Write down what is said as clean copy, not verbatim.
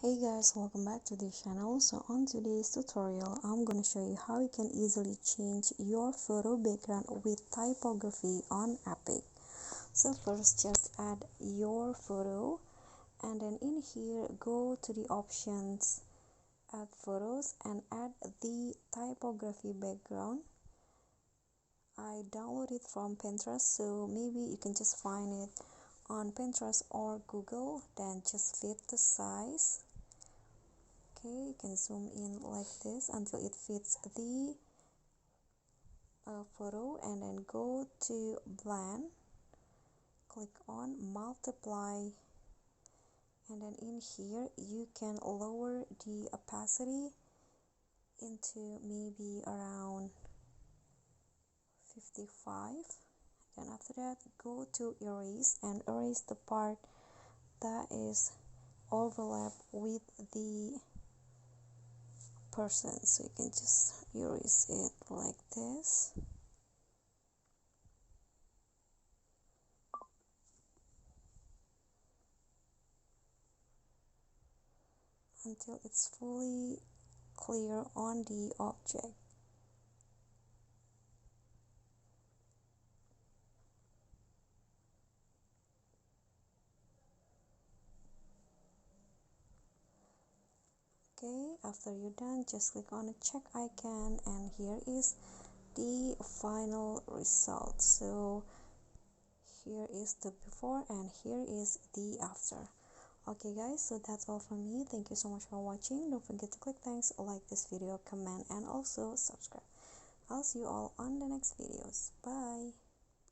Hey guys, welcome back to this channel. So on today's tutorial I'm going to show you how you can easily change your photo background with typography on EPIK. So first just add your photo, and then in here go to the options, add photos, and add the typography background. I downloaded it from Pinterest, so maybe you can just find it on Pinterest or Google, then just fit the size. Okay, you can zoom in like this until it fits the photo, and then go to blend, click on multiply, and then in here you can lower the opacity into maybe around 55. Then after that go to erase and erase the part that is overlap with the person, so you can just erase it like this. Until it's fully clear on the object. Okay, after you're done, just click on the check icon, and here is the final result. So here is the before and here is the after. Okay guys, so that's all from me. Thank you so much for watching. Don't forget to click thanks, like this video, comment, and also subscribe. I'll see you all on the next videos. Bye.